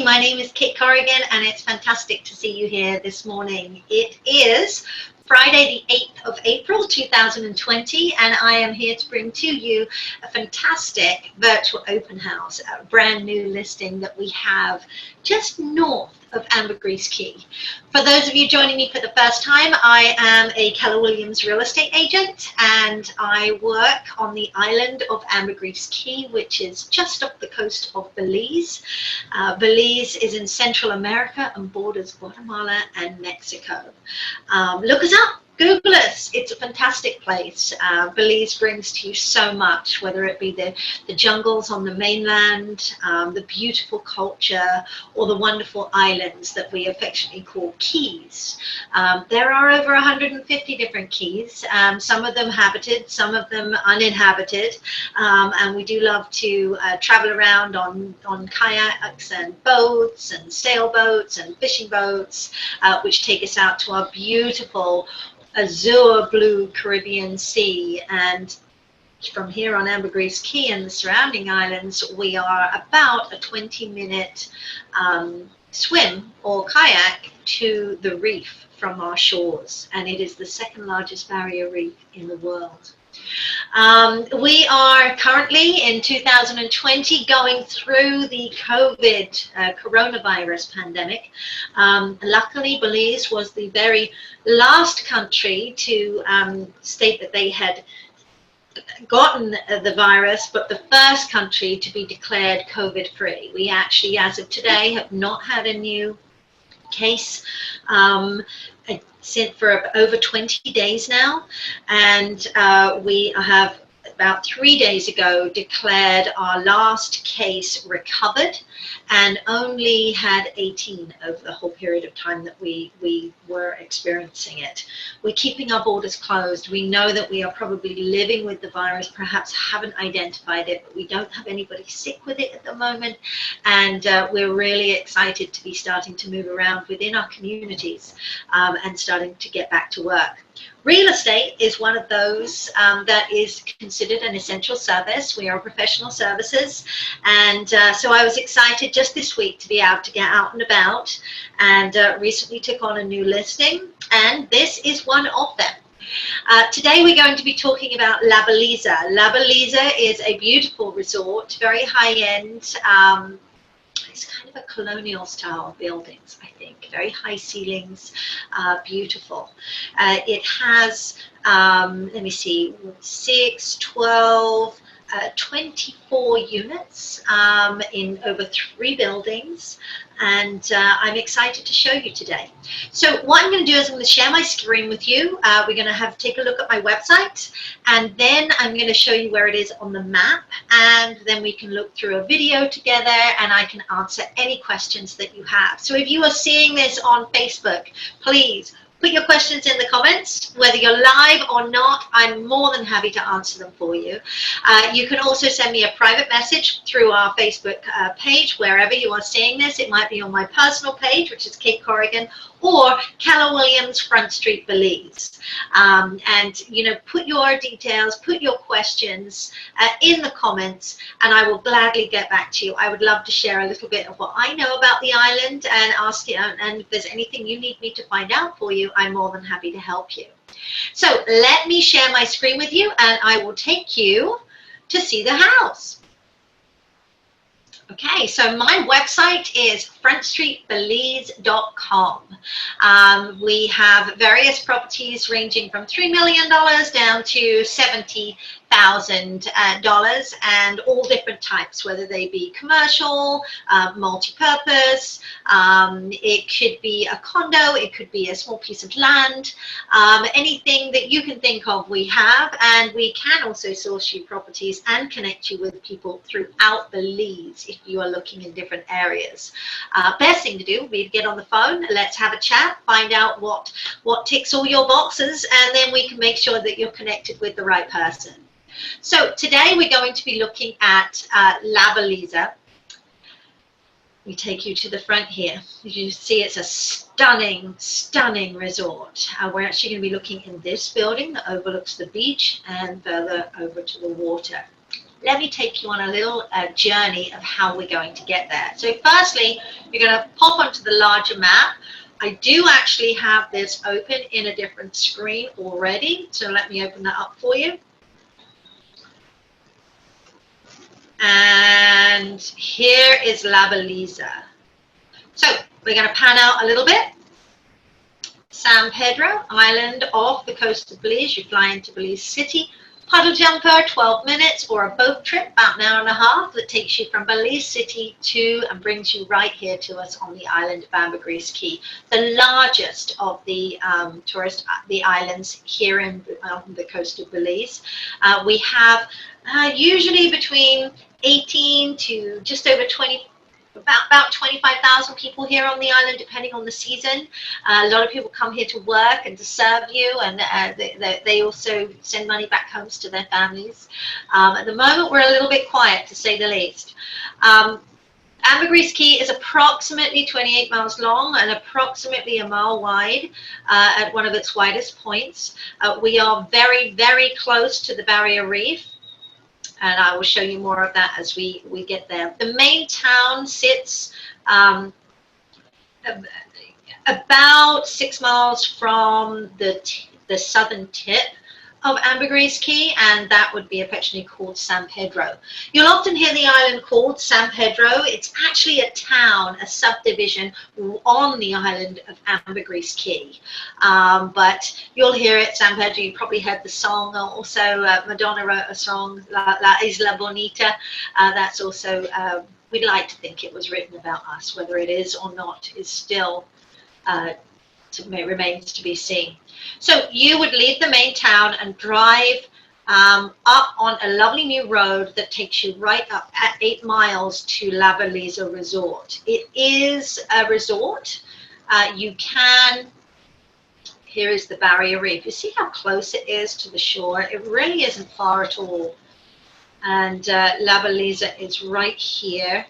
morning. My name is Kate Corrigan, and it's fantastic to see you here this morning. It is Friday, the 8th of April, 2020, and I am here to bring to you a fantastic virtual open house, a brand new listing that we have just north of Ambergris Caye. For those of you joining me for the first time, I am a Keller Williams real estate agent, and I work on the island of Ambergris Caye, which is just off the coast of Belize. Belize is in Central America and borders Guatemala and Mexico. Look us up. Google us. It's a fantastic place. Belize brings to you so much, whether it be the jungles on the mainland, the beautiful culture, or the wonderful islands that we affectionately call keys. There are over 150 different keys, some of them habited, some of them uninhabited, and we do love to travel around on kayaks and boats and sailboats and fishing boats, which take us out to our beautiful azure blue Caribbean Sea. And from here on Ambergris Caye and the surrounding islands, we are about a 20-minute swim or kayak to the reef from our shores, and it is the second largest barrier reef in the world. We are currently in 2020 going through the coronavirus pandemic. Luckily, Belize was the very last country to state that they had gotten the virus, but the first country to be declared COVID-free. We actually, as of today, have not had a new case for over 20 days now, and we have about 3 days ago declared our last case recovered, and only had 18 over the whole period of time that we were experiencing it. We're keeping our borders closed. We know that we are probably living with the virus, perhaps haven't identified it, but we don't have anybody sick with it at the moment, and we're really excited to be starting to move around within our communities and starting to get back to work. Real estate is one of those that is considered an essential service. We are professional services, and so I was excited just this week to be able to get out and about, and recently took on a new listing, and this is one of them. Today we're going to be talking about La Beliza. La Beliza is a beautiful resort, very high-end. It's kind of a colonial style buildings, I think. Very high ceilings, beautiful. It has, let me see, 6, 12, 24 units in over 3 buildings, and I'm excited to show you today. So what I'm going to do is I'm going to share my screen with you. We're going to take a look at my website, and then I'm going to show you where it is on the map, and then we can look through a video together, and I can answer any questions that you have. So if you are seeing this on Facebook, please put your questions in the comments, whether you're live or not. I'm more than happy to answer them for you. You can also send me a private message through our Facebook page, wherever you are seeing this. It might be on my personal page, which is Kate Corrigan, or Keller Williams Front Street Belize. And you know, put your details, put your questions in the comments, and I will gladly get back to you. I would love to share a little bit of what I know about the island, and ask you, and if there's anything you need me to find out for you, I'm more than happy to help you. So let me share my screen with you, and I will take you to see the house. Okay, so my website is frontstreetbelize.com. We have various properties ranging from $3 million down to $70,000, and all different types, whether they be commercial, multi-purpose, it could be a condo, it could be a small piece of land, anything that you can think of we have, and we can also source you properties and connect you with people throughout Belize if you are looking in different areas. Best thing to do would be to get on the phone, let's have a chat, find out what ticks all your boxes, and then we can make sure that you're connected with the right person. So today we're going to be looking at La Beliza. We take you to the front here. As you see, it's a stunning, stunning resort. We're actually going to be looking in this building that overlooks the beach and further over to the water. let me take you on a little journey of how we're going to get there. So firstly, you're going to pop onto the larger map. I do actually have this open in a different screen already, so let me open that up for you. And here is La Beliza. So we're going to pan out a little bit. San Pedro, island off the coast of Belize. You fly into Belize City. Puddle jumper, 12 minutes, or a boat trip, about an hour and a half, that takes you from Belize City to and brings you right here to us on the island of Ambergris Caye, the largest of the the islands here on the coast of Belize. We have usually between 18 to just over 20. About 25,000 people here on the island, depending on the season. A lot of people come here to work and to serve you, and they also send money back home to their families. At the moment, we're a little bit quiet, to say the least. Ambergris Caye is approximately 28 miles long and approximately a mile wide at one of its widest points. We are very, very close to the barrier reef, and I will show you more of that as we get there. The main town sits about 6 miles from the southern tip of Ambergris Caye, and that would be affectionately called San Pedro. You'll often hear the island called San Pedro. It's actually a town, a subdivision on the island of Ambergris Caye. But you'll hear it, San Pedro. You probably heard the song. Also, Madonna wrote a song, La Isla Bonita. That's also, we'd like to think it was written about us. Whether it is or not is still remains to be seen. So you would leave the main town and drive up on a lovely new road that takes you right up at 8 miles to La Beliza Resort. It is a resort. You can, here is the barrier reef. You see how close it is to the shore? It really isn't far at all. And La Beliza is right here.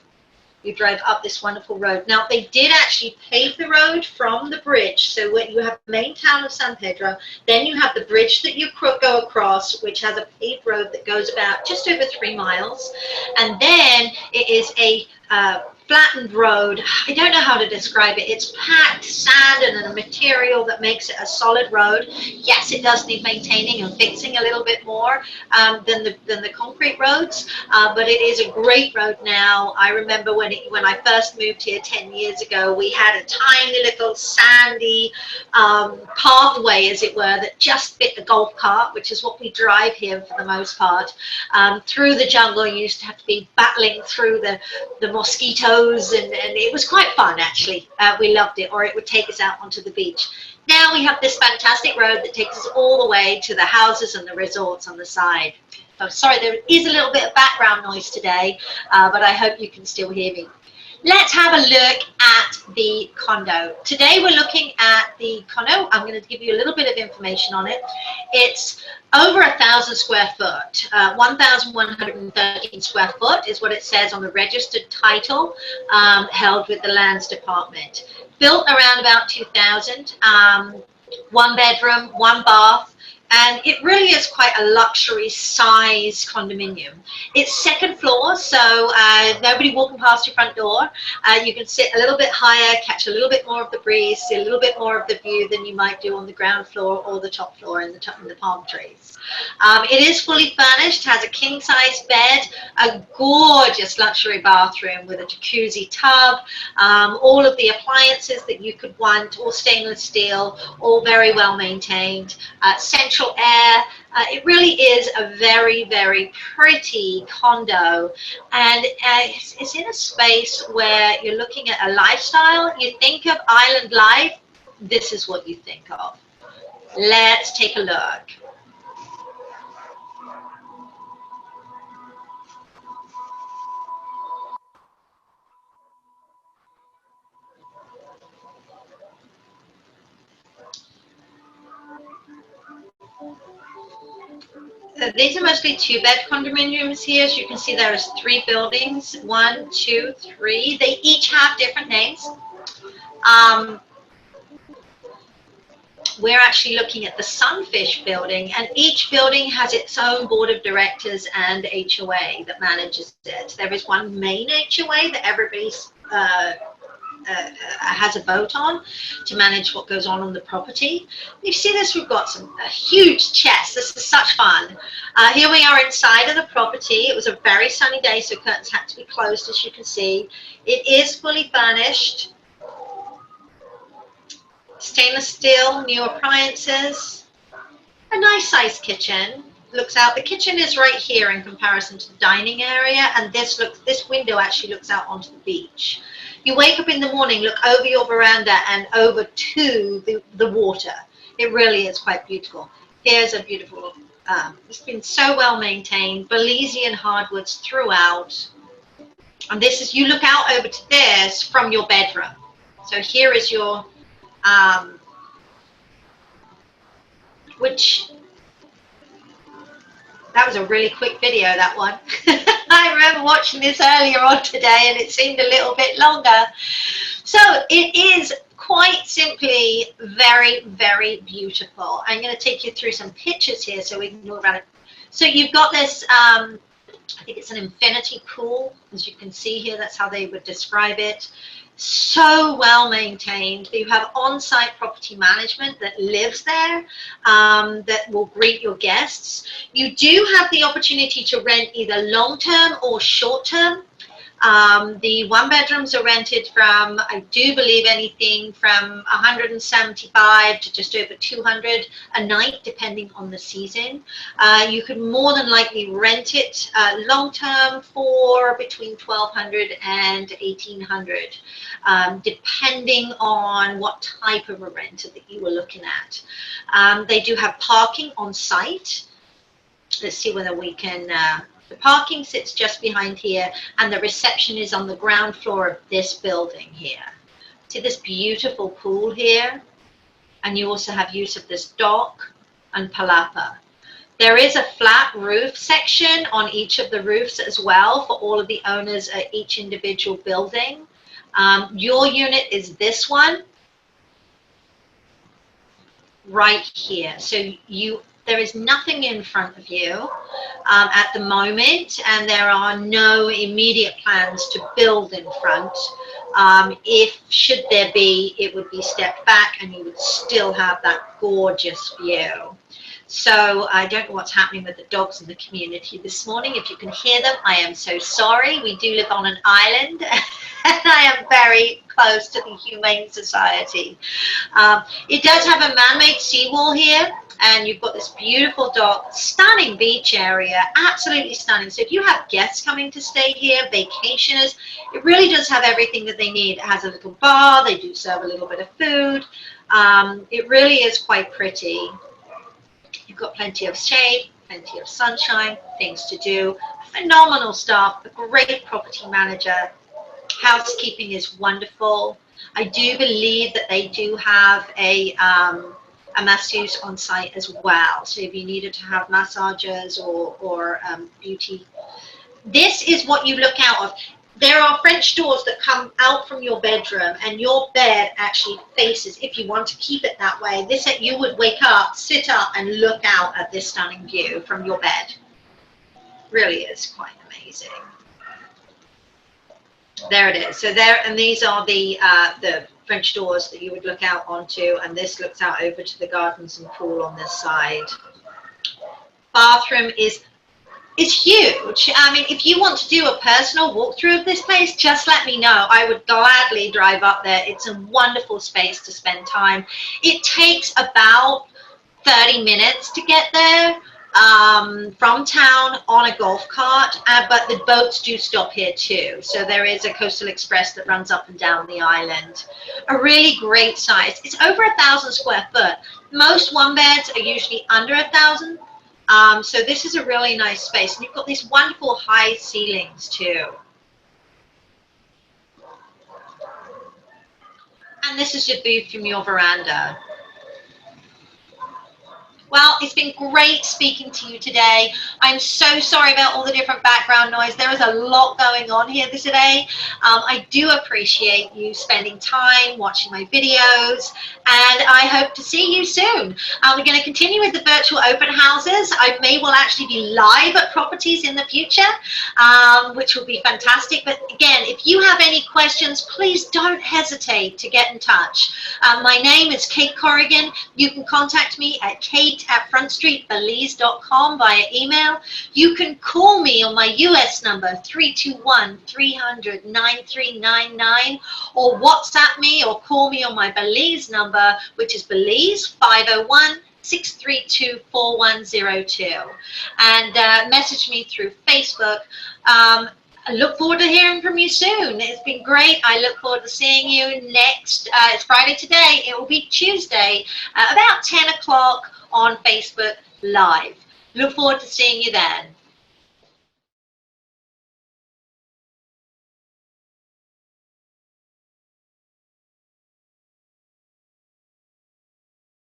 You drive up this wonderful road. Now, they did actually pave the road from the bridge. So when you have the main town of San Pedro, then you have the bridge that you go across, which has a paved road that goes about just over 3 miles. And then it is a flattened road. I don't know how to describe it. It's packed sand and a material that makes it a solid road. Yes, it does need maintaining and fixing a little bit more than the concrete roads, but it is a great road now. I remember when I first moved here 10 years ago, we had a tiny little sandy pathway, as it were, that just fit the golf cart, which is what we drive here for the most part, through the jungle. You used to have to be battling through the mosquitoes, and it was quite fun, actually. We loved it, or it would take us out onto the beach. Now we have this fantastic road that takes us all the way to the houses and the resorts on the side. Oh, sorry, there is a little bit of background noise today, but I hope you can still hear me. Let's have a look at the condo. Today we're looking at the condo. I'm going to give you a little bit of information on it. It's over 1,000 square foot. 1,113 square foot is what it says on the registered title held with the Lands Department. Built around about 2000. 1 bedroom, 1 bath. And it really is quite a luxury size condominium. It's second floor, so nobody walking past your front door. You can sit a little bit higher, catch a little bit more of the breeze, see a little bit more of the view than you might do on the ground floor or the top floor in the palm trees. It is fully furnished, has a king-size bed, a gorgeous luxury bathroom with a jacuzzi tub, all of the appliances that you could want, all stainless steel, all very well maintained, central air. It really is a very, very pretty condo, and it's in a space where you're looking at a lifestyle. You think of island life, this is what you think of. Let's take a look. These are mostly 2-bed condominiums here. As you can see, there's 3 buildings, 1, 2, 3. They each have different names. we're actually looking at the Sunfish building, and each building has its own board of directors and HOA that manages it. There is one main HOA that everybody's has a vote on to manage what goes on the property. You see this, we've got a huge chest. This is such fun. Here we are inside of the property. It was a very sunny day, so curtains had to be closed, as you can see. It is fully furnished. Stainless steel, new appliances. A nice sized kitchen. Looks out. The kitchen is right here in comparison to the dining area, and this window actually looks out onto the beach. You wake up in the morning, look over your veranda and over to the water. It really is quite beautiful. Here's a beautiful, it's been so well maintained, Belizean hardwoods throughout. And this is, you look out over to this from your bedroom. So here is your, that was a really quick video, that one. I remember watching this earlier on today and it seemed a little bit longer. So it is quite simply very, very beautiful. I'm going to take you through some pictures here so we can move around it. So you've got this, I think it's an infinity pool, as you can see here. That's how they would describe it. So well maintained. You have on-site property management that lives there, that will greet your guests. You do have the opportunity to rent either long-term or short-term. The one bedrooms are rented from, I do believe, anything from 175 to just over 200 a night, depending on the season. You could more than likely rent it long term for between 1,200 and 1,800, depending on what type of a renter that you were looking at. They do have parking on site. Let's see whether we can. The parking sits just behind here, and the reception is on the ground floor of this building here. See this beautiful pool here? And you also have use of this dock and palapa. There is a flat roof section on each of the roofs as well for all of the owners at each individual building. Your unit is this one right here. So there is nothing in front of you at the moment, and there are no immediate plans to build in front. If should there be, it would be stepped back and you would still have that gorgeous view. So I don't know what's happening with the dogs in the community this morning. If you can hear them, I am so sorry. We do live on an island and I am very close to the Humane Society. It does have a man-made seawall here, and you've got this beautiful dock, stunning beach area, absolutely stunning. So if you have guests coming to stay here, vacationers, it really does have everything that they need. It has a little bar, they do serve a little bit of food. It really is quite pretty. You've got plenty of shade, plenty of sunshine, things to do, phenomenal staff, a great property manager. Housekeeping is wonderful. I do believe that they do have a masseuse on site as well. So if you needed to have massages or beauty, this is what you look out of. There are French doors that come out from your bedroom, and your bed actually faces, if you want to keep it that way, you would wake up, sit up, and look out at this stunning view from your bed. Really is quite amazing. There it is. So there, and these are the French doors that you would look out onto, and this looks out over to the gardens and pool on this side. Bathroom is huge. I mean, if you want to do a personal walkthrough of this place, just let me know. I would gladly drive up there. It's a wonderful space to spend time. It takes about 30 minutes to get there from town on a golf cart, but the boats do stop here too. So there is a coastal express that runs up and down the island. A really great size. It's over 1,000 square foot. Most one beds are usually under 1,000. So this is a really nice space, and you've got these wonderful high ceilings too. And this is your view from your veranda. Well, it's been great speaking to you today. I'm so sorry about all the different background noise. There is a lot going on here today. I do appreciate you spending time watching my videos, and I hope to see you soon. We're going to continue with the virtual open houses. I may well actually be live at properties in the future, which will be fantastic. But again, if you have any questions, please don't hesitate to get in touch. My name is Kate Corrigan. You can contact me at kate@frontstreetbelize.com via email. You can call me on my US number 321-300-9399, or WhatsApp me or call me on my Belize number, which is Belize 501-632-4102, and message me through Facebook. I look forward to hearing from you soon. It's been great. I look forward to seeing you next. It's Friday today. It will be Tuesday, about 10 o'clock on Facebook Live. Look forward to seeing you then.